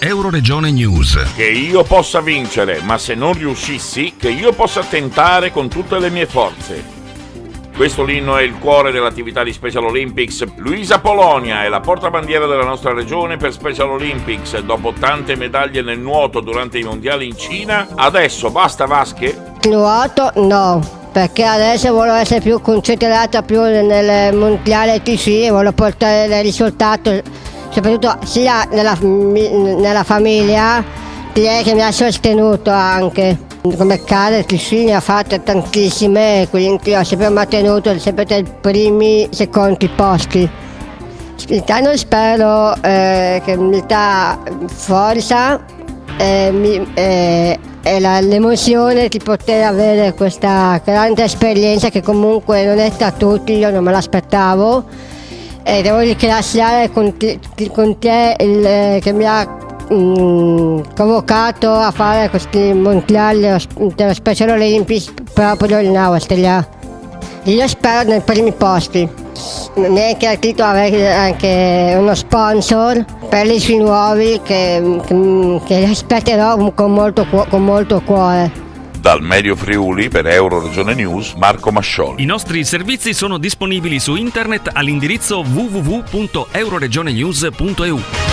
Euroregione News. Che io possa vincere, ma se non riuscissi, che io possa tentare con tutte le mie forze. Questo l'inno è il cuore dell'attività di Special Olympics. Luisa Polonia è la portabandiera della nostra regione per Special Olympics. Dopo tante medaglie nel nuoto durante i mondiali in Cina, adesso basta vasche? Nuoto no, perché adesso voglio essere più concentrata più nel mondiale TC e voglio portare il risultato, soprattutto sia nella famiglia, che mi ha sostenuto anche. Come cane TC ne ha fatte tantissime, quindi ho sempre mantenuto sempre tra i primi, secondi posti. Quest'anno spero che mi dà forza e l'emozione di poter avere questa grande esperienza che comunque non è da tutti, io non me l'aspettavo. E devo ringraziare con te che mi ha convocato a fare questi mondiali dello Special Olympics proprio in Austria. Io spero nei primi posti. Mi è incaricato avere anche uno sponsor per gli sci nuovi che aspetterò con molto cuore. Dal Medio Friuli per Euroregione News, Marco Mascioli. I nostri servizi sono disponibili su internet all'indirizzo www.euroregionenews.eu.